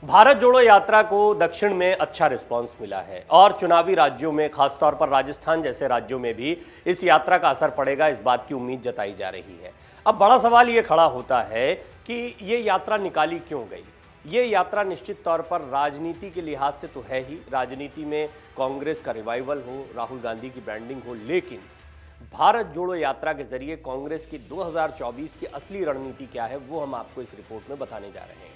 भारत जोड़ो यात्रा को दक्षिण में अच्छा रिस्पांस मिला है और चुनावी राज्यों में, खासतौर पर राजस्थान जैसे राज्यों में भी इस यात्रा का असर पड़ेगा, इस बात की उम्मीद जताई जा रही है। अब बड़ा सवाल ये खड़ा होता है कि ये यात्रा निकाली क्यों गई। ये यात्रा निश्चित तौर पर राजनीति के लिहाज से तो है ही, राजनीति में कांग्रेस का रिवाइवल हो, राहुल गांधी की ब्रांडिंग हो, लेकिन भारत जोड़ो यात्रा के जरिए कांग्रेस की 2024 की असली रणनीति क्या है वो हम आपको इस रिपोर्ट में बताने जा रहे हैं।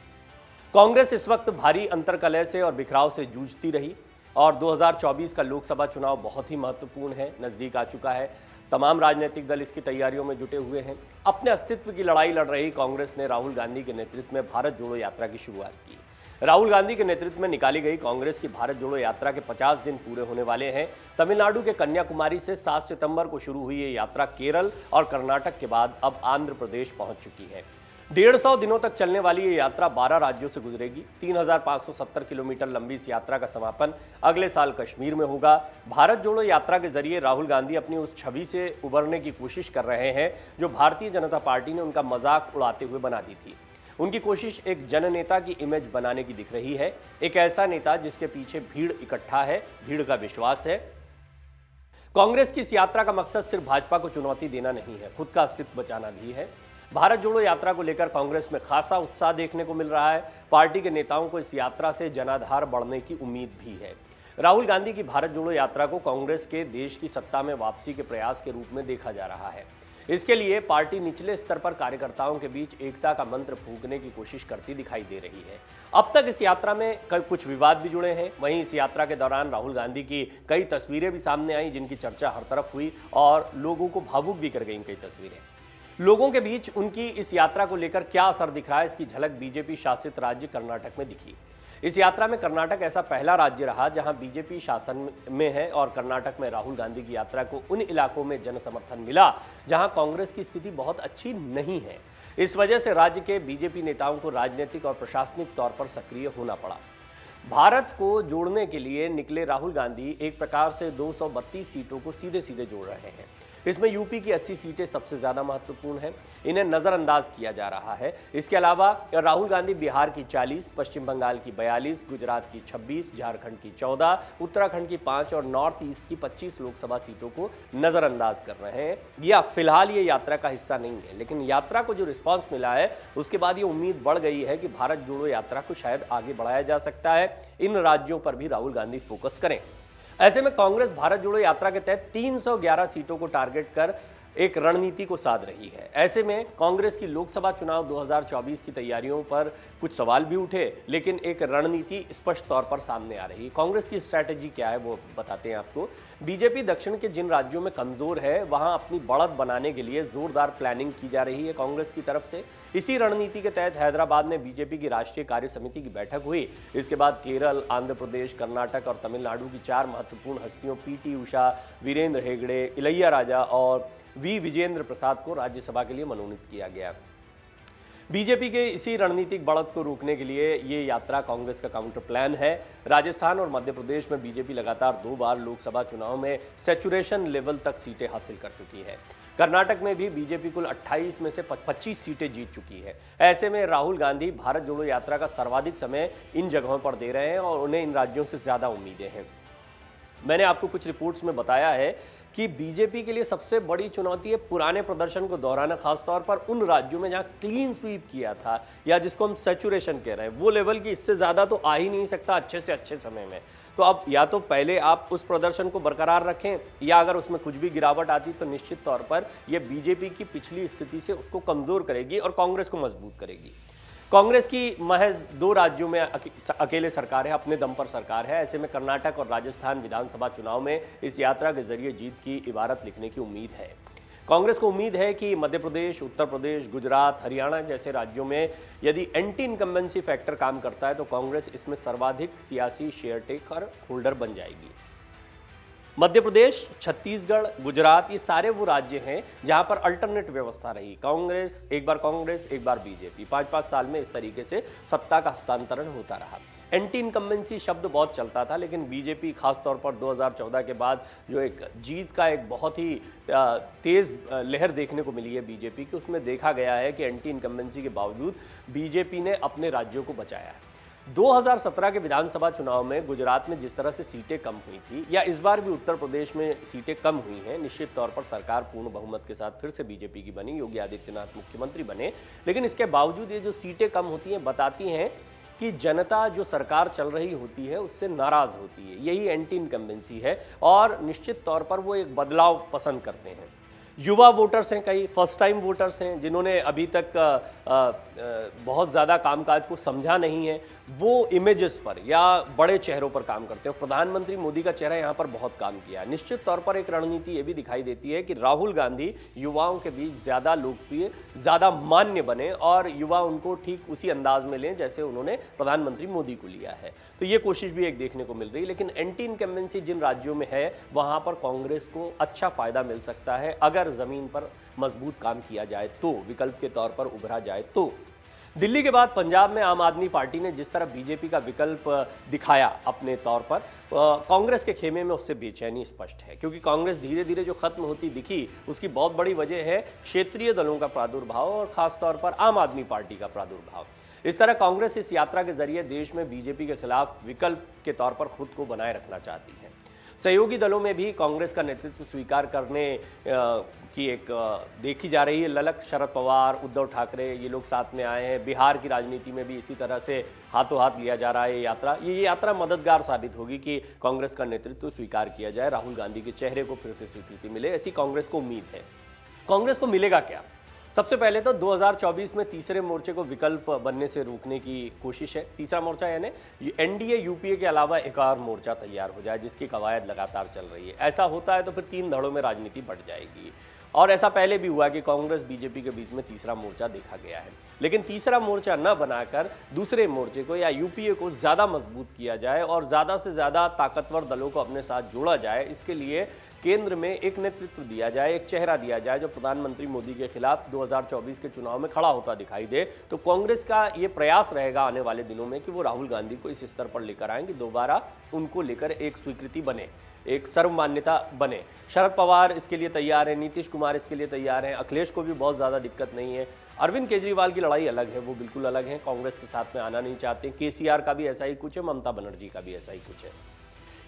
कांग्रेस इस वक्त भारी अंतरकलह से और बिखराव से जूझती रही और 2024 का लोकसभा चुनाव बहुत ही महत्वपूर्ण है, नजदीक आ चुका है। तमाम राजनीतिक दल इसकी तैयारियों में जुटे हुए हैं। अपने अस्तित्व की लड़ाई लड़ रही कांग्रेस ने राहुल गांधी के नेतृत्व में भारत जोड़ो यात्रा की शुरुआत की। राहुल गांधी के नेतृत्व में निकाली गई कांग्रेस की भारत जोड़ो यात्रा के 50 दिन पूरे होने वाले हैं। तमिलनाडु के कन्याकुमारी से 7 सितंबर को शुरू हुई ये यात्रा केरल और कर्नाटक के बाद अब आंध्र प्रदेश पहुंच चुकी है। 150 दिनों तक चलने वाली ये यात्रा 12 राज्यों से गुजरेगी। 3570 किलोमीटर लंबी इस यात्रा का समापन अगले साल कश्मीर में होगा। भारत जोड़ो यात्रा के जरिए राहुल गांधी अपनी उस छवि से उबरने की कोशिश कर रहे हैं जो भारतीय जनता पार्टी ने उनका मजाक उड़ाते हुए बना दी थी। उनकी कोशिश एक जननेता की इमेज बनाने की दिख रही है, एक ऐसा नेता जिसके पीछे भीड़ इकट्ठा है, भीड़ का विश्वास है। कांग्रेस की इस यात्रा का मकसद सिर्फ भाजपा को चुनौती देना नहीं है, खुद का अस्तित्व बचाना भी है। भारत जोड़ो यात्रा को लेकर कांग्रेस में खासा उत्साह देखने को मिल रहा है। पार्टी के नेताओं को इस यात्रा से जनाधार बढ़ने की उम्मीद भी है। राहुल गांधी की भारत जोड़ो यात्रा को कांग्रेस के देश की सत्ता में वापसी के प्रयास के रूप में देखा जा रहा है। इसके लिए पार्टी निचले स्तर पर कार्यकर्ताओं के बीच एकता का मंत्र फूंकने की कोशिश करती दिखाई दे रही है। अब तक इस यात्रा में कुछ विवाद भी जुड़े हैं। वहीं इस यात्रा के दौरान राहुल गांधी की कई तस्वीरें भी सामने आई जिनकी चर्चा हर तरफ हुई और लोगों को भावुक भी कर गई कई तस्वीरें। लोगों के बीच उनकी इस यात्रा को लेकर क्या असर दिख रहा है, इसकी झलक बीजेपी शासित राज्य कर्नाटक में दिखी। इस यात्रा में कर्नाटक ऐसा पहला राज्य रहा जहां बीजेपी शासन में है और कर्नाटक में राहुल गांधी की यात्रा को उन इलाकों में जन समर्थन मिला जहां कांग्रेस की स्थिति बहुत अच्छी नहीं है। इस वजह से राज्य के बीजेपी नेताओं को राजनीतिक और प्रशासनिक तौर पर सक्रिय होना पड़ा। भारत को जोड़ने के लिए निकले राहुल गांधी एक प्रकार से 232 सीटों को सीधे सीधे जोड़ रहे हैं। इसमें यूपी की 80 सीटें सबसे ज्यादा महत्वपूर्ण हैं, इन्हें नजरअंदाज किया जा रहा है। इसके अलावा राहुल गांधी बिहार की 40, पश्चिम बंगाल की 42, गुजरात की 26, झारखंड की 14, उत्तराखंड की 5 और नॉर्थ ईस्ट की 25 लोकसभा सीटों को नजरअंदाज कर रहे हैं। यह फिलहाल ये यात्रा का हिस्सा नहीं है, लेकिन यात्रा को जो रिस्पांस मिला है उसके बाद ये उम्मीद बढ़ गई है कि भारत जोड़ो यात्रा को शायद आगे बढ़ाया जा सकता है। इन राज्यों पर भी राहुल गांधी फोकस करें। ऐसे में कांग्रेस भारत जोड़ो यात्रा के तहत 311 सीटों को टारगेट कर एक रणनीति को साध रही है। ऐसे में कांग्रेस की लोकसभा चुनाव 2024 की तैयारियों पर कुछ सवाल भी उठे, लेकिन एक रणनीति स्पष्ट तौर पर सामने आ रही है। कांग्रेस की स्ट्रैटेजी क्या है वो बताते हैं आपको। बीजेपी दक्षिण के जिन राज्यों में कमजोर है वहां अपनी बढ़त बनाने के लिए जोरदार प्लानिंग की जा रही है कांग्रेस की तरफ से। इसी रणनीति के तहत हैदराबाद में बीजेपी की राष्ट्रीय कार्य समिति की बैठक हुई। इसके बाद केरल, आंध्र प्रदेश, कर्नाटक और तमिलनाडु की 4 महत्वपूर्ण हस्तियों पीटी उषा, वीरेंद्र हेगड़े, इलैया राजा और वी विजेंद्र प्रसाद को राज्यसभा के लिए मनोनीत किया गया। बीजेपी के इसी रणनीतिक बढ़त को रोकने के लिए ये यात्रा कांग्रेस का काउंटर प्लान है। राजस्थान और मध्य प्रदेश में बीजेपी लगातार 2 बार लोकसभा चुनाव में सैचुरेशन लेवल तक सीटें हासिल कर चुकी है। कर्नाटक में भी बीजेपी कुल 28 में से 25 सीटें जीत चुकी है। ऐसे में राहुल गांधी भारत जोड़ो यात्रा का सर्वाधिक समय इन जगहों पर दे रहे हैं और उन्हें इन राज्यों से ज्यादा उम्मीदें हैं। मैंने आपको कुछ रिपोर्ट्स में बताया है कि बीजेपी के लिए सबसे बड़ी चुनौती है पुराने प्रदर्शन को दोहराना, खासतौर पर उन राज्यों में जहां क्लीन स्वीप किया था या जिसको हम सैचुरेशन कह रहे हैं, वो लेवल की इससे ज्यादा तो आ ही नहीं सकता अच्छे से अच्छे समय में। तो अब या तो पहले आप उस प्रदर्शन को बरकरार रखें या अगर उसमें कुछ भी गिरावट आती तो निश्चित तौर पर यह बीजेपी की पिछली स्थिति से उसको कमजोर करेगी और कांग्रेस को मजबूत करेगी। कांग्रेस की महज 2 राज्यों में अकेले सरकार है, अपने दम पर सरकार है। ऐसे में कर्नाटक और राजस्थान विधानसभा चुनाव में इस यात्रा के जरिए जीत की इबारत लिखने की उम्मीद है। कांग्रेस को उम्मीद है कि मध्य प्रदेश, उत्तर प्रदेश, गुजरात, हरियाणा जैसे राज्यों में यदि एंटी इनकम्बेंसी फैक्टर काम करता है तो कांग्रेस इसमें सर्वाधिक सियासी शेयर टेकर होल्डर बन जाएगी। मध्य प्रदेश, छत्तीसगढ़, गुजरात ये सारे वो राज्य हैं जहां पर अल्टरनेट व्यवस्था रही। कांग्रेस एक बार बीजेपी 5-5 साल में इस तरीके से सत्ता का हस्तांतरण होता रहा। एंटी इनकम्बेंसी शब्द बहुत चलता था, लेकिन बीजेपी खासतौर पर 2014 के बाद जो एक जीत का एक बहुत ही तेज लहर देखने को मिली है बीजेपी की, उसमें देखा गया है कि एंटी इनकम्बेंसी के बावजूद बीजेपी ने अपने राज्यों को बचाया है। 2017 के विधानसभा चुनाव में गुजरात में जिस तरह से सीटें कम हुई थी, या इस बार भी उत्तर प्रदेश में सीटें कम हुई हैं, निश्चित तौर पर सरकार पूर्ण बहुमत के साथ फिर से बीजेपी की बनी, योगी आदित्यनाथ मुख्यमंत्री बने। लेकिन इसके बावजूद ये जो सीटें कम होती हैं बताती हैं कि जनता जो सरकार चल रही होती है उससे नाराज होती है। यही एंटी इनकम्बेंसी है और निश्चित तौर पर वो एक बदलाव पसंद करते हैं। युवा वोटर्स हैं, कई फर्स्ट टाइम वोटर्स हैं जिन्होंने अभी तक बहुत ज़्यादा कामकाज को समझा नहीं है, वो इमेजेस पर या बड़े चेहरों पर काम करते हैं। प्रधानमंत्री मोदी का चेहरा यहाँ पर बहुत काम किया है। निश्चित तौर पर एक रणनीति ये भी दिखाई देती है कि राहुल गांधी युवाओं के बीच ज़्यादा लोकप्रिय, ज़्यादा मान्य बने और युवा उनको ठीक उसी अंदाज में लें जैसे उन्होंने प्रधानमंत्री मोदी को लिया है। तो ये कोशिश भी एक देखने को मिल रही है। लेकिन एंटी इनकम्बेंसी जिन राज्यों में है वहाँ पर कांग्रेस को अच्छा फायदा मिल सकता है अगर ज़मीन पर मजबूत काम किया जाए तो, विकल्प के तौर पर उभरा जाए तो। दिल्ली के बाद पंजाब में आम आदमी पार्टी ने जिस तरह बीजेपी का विकल्प दिखाया अपने तौर पर, कांग्रेस के खेमे में उससे बेचैनी स्पष्ट है, क्योंकि कांग्रेस धीरे धीरे जो खत्म होती दिखी उसकी बहुत बड़ी वजह है क्षेत्रीय दलों का प्रादुर्भाव और खासतौर पर आम आदमी पार्टी का प्रादुर्भाव। इस तरह कांग्रेस इस यात्रा के जरिए देश में बीजेपी के खिलाफ विकल्प के तौर पर खुद को बनाए रखना चाहती है। सहयोगी दलों में भी कांग्रेस का नेतृत्व स्वीकार करने की एक देखी जा रही है ललक। शरद पवार, उद्धव ठाकरे, ये लोग साथ में आए हैं। बिहार की राजनीति में भी इसी तरह से हाथों हाथ लिया जा रहा है ये यात्रा मददगार साबित होगी कि कांग्रेस का नेतृत्व स्वीकार किया जाए, राहुल गांधी के चेहरे को फिर से स्वीकृति मिले, ऐसी कांग्रेस को उम्मीद है। कांग्रेस को मिलेगा क्या? सबसे पहले तो 2024 में तीसरे मोर्चे को विकल्प बनने से रोकने की कोशिश है। तीसरा मोर्चा यानी एनडीए यूपीए के अलावा एक और मोर्चा तैयार हो जाए जिसकी कवायद लगातार चल रही है। ऐसा होता है तो फिर 3 धड़ों में राजनीति बढ़ जाएगी और ऐसा पहले भी हुआ कि कांग्रेस बीजेपी के बीच में तीसरा मोर्चा देखा गया है। लेकिन तीसरा मोर्चा न बनाकर दूसरे मोर्चे को या यूपीए को ज़्यादा मजबूत किया जाए और ज़्यादा से ज़्यादा ताकतवर दलों को अपने साथ जोड़ा जाए, इसके लिए केंद्र में एक नेतृत्व दिया जाए, एक चेहरा दिया जाए जो प्रधानमंत्री मोदी के खिलाफ 2024 के चुनाव में खड़ा होता दिखाई दे। तो कांग्रेस का ये प्रयास रहेगा आने वाले दिनों में कि वो राहुल गांधी को इस स्तर पर लेकर आएंगे, दोबारा उनको लेकर एक स्वीकृति बने, एक सर्वमान्यता बने। शरद पवार इसके लिए तैयार है, नीतीश कुमार इसके लिए तैयार हैं, अखिलेश को भी बहुत ज़्यादा दिक्कत नहीं है। अरविंद केजरीवाल की लड़ाई अलग है, वो बिल्कुल अलग है, कांग्रेस के साथ में आना नहीं चाहते। केसीआर का भी ऐसा ही कुछ है, ममता बनर्जी का भी ऐसा ही कुछ है।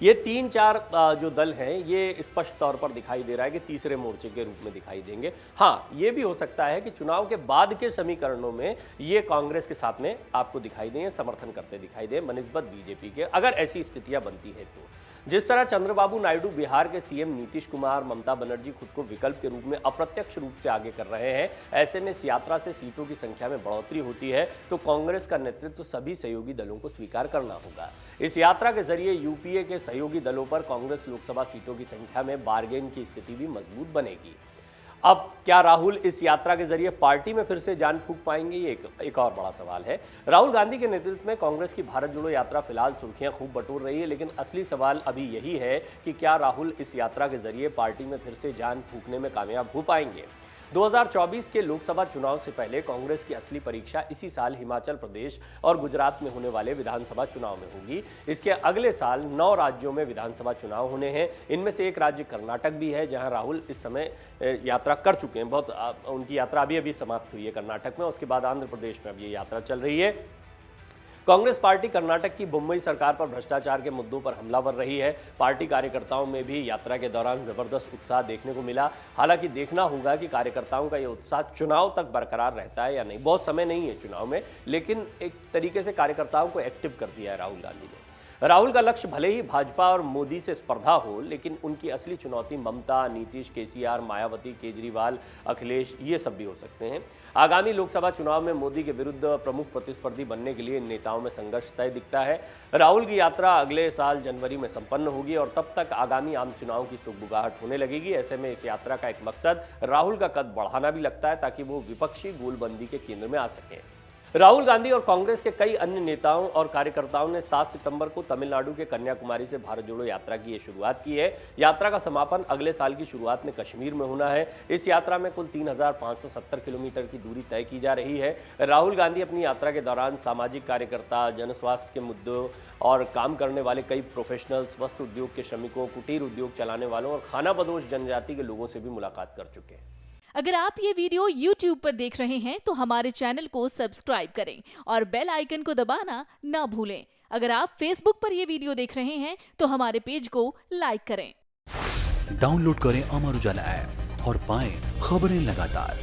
ये 3-4 जो दल हैं ये स्पष्ट तौर पर दिखाई दे रहा है कि तीसरे मोर्चे के रूप में दिखाई देंगे। हाँ, ये भी हो सकता है कि चुनाव के बाद के समीकरणों में ये कांग्रेस के साथ में आपको दिखाई दें, समर्थन करते दिखाई दें बनिस्बत बीजेपी के, अगर ऐसी स्थितियां बनती है तो। जिस तरह चंद्रबाबू नायडू, बिहार के सीएम नीतीश कुमार, ममता बनर्जी खुद को विकल्प के रूप में अप्रत्यक्ष रूप से आगे कर रहे हैं, ऐसे में इस यात्रा से सीटों की संख्या में बढ़ोतरी होती है तो कांग्रेस का नेतृत्व सभी सहयोगी दलों को स्वीकार करना होगा। इस यात्रा के जरिए यूपीए के सहयोगी दलों पर कांग्रेस लोकसभा सीटों की संख्या में बार्गेन की स्थिति भी मजबूत बनेगी। अब क्या राहुल इस यात्रा के जरिए पार्टी में फिर से जान फूंक पाएंगे, ये एक और बड़ा सवाल है। राहुल गांधी के नेतृत्व में कांग्रेस की भारत जोड़ो यात्रा फिलहाल सुर्खियां खूब बटोर रही है, लेकिन असली सवाल अभी यही है कि क्या राहुल इस यात्रा के जरिए पार्टी में फिर से जान फूंकने में कामयाब हो पाएंगे। 2024 के लोकसभा चुनाव से पहले कांग्रेस की असली परीक्षा इसी साल हिमाचल प्रदेश और गुजरात में होने वाले विधानसभा चुनाव में होगी। इसके अगले साल 9 राज्यों में विधानसभा चुनाव होने हैं। इनमें से एक राज्य कर्नाटक भी है जहां राहुल इस समय यात्रा कर चुके हैं। उनकी यात्रा अभी समाप्त हुई है कर्नाटक में, उसके बाद आंध्र प्रदेश में अब ये यात्रा चल रही है। कांग्रेस पार्टी कर्नाटक की मुंबई सरकार पर भ्रष्टाचार के मुद्दों पर हमलावर रही है। पार्टी कार्यकर्ताओं में भी यात्रा के दौरान जबरदस्त उत्साह देखने को मिला। हालांकि देखना होगा कि कार्यकर्ताओं का ये उत्साह चुनाव तक बरकरार रहता है या नहीं। बहुत समय नहीं है चुनाव में, लेकिन एक तरीके से कार्यकर्ताओं को एक्टिव कर दिया है राहुल गांधी ने। राहुल का लक्ष्य भले ही भाजपा और मोदी से स्पर्धा हो, लेकिन उनकी असली चुनौती ममता, नीतीश, केसीआर, मायावती, केजरीवाल, अखिलेश, ये सब भी हो सकते हैं। आगामी लोकसभा चुनाव में मोदी के विरुद्ध प्रमुख प्रतिस्पर्धी बनने के लिए इन नेताओं में संघर्ष तय दिखता है। राहुल की यात्रा अगले साल जनवरी में संपन्न होगी और तब तक आगामी आम चुनाव की सुगबुगाहट होने लगेगी। ऐसे में इस यात्रा का एक मकसद राहुल का कद बढ़ाना भी लगता है ताकि वो विपक्षी गोलबंदी के केंद्र में आ सकें। राहुल गांधी और कांग्रेस के कई अन्य नेताओं और कार्यकर्ताओं ने 7 सितंबर को तमिलनाडु के कन्याकुमारी से भारत जोड़ो यात्रा की शुरुआत की है। यात्रा का समापन अगले साल की शुरुआत में कश्मीर में होना है। इस यात्रा में कुल 3570 किलोमीटर की दूरी तय की जा रही है। राहुल गांधी अपनी यात्रा के दौरान सामाजिक कार्यकर्ता, जनस्वास्थ्य के मुद्दों और काम करने वाले कई प्रोफेशनल्स, वस्त्र उद्योग के श्रमिकों, कुटीर उद्योग चलाने वालों और खानाबदोश जनजाति के लोगों से भी मुलाकात कर चुके हैं। अगर आप ये वीडियो YouTube पर देख रहे हैं तो हमारे चैनल को सब्सक्राइब करें और बेल आइकन को दबाना ना भूलें। अगर आप Facebook पर ये वीडियो देख रहे हैं तो हमारे पेज को लाइक करें। डाउनलोड करें अमर उजाला ऐप और पाएं खबरें लगातार।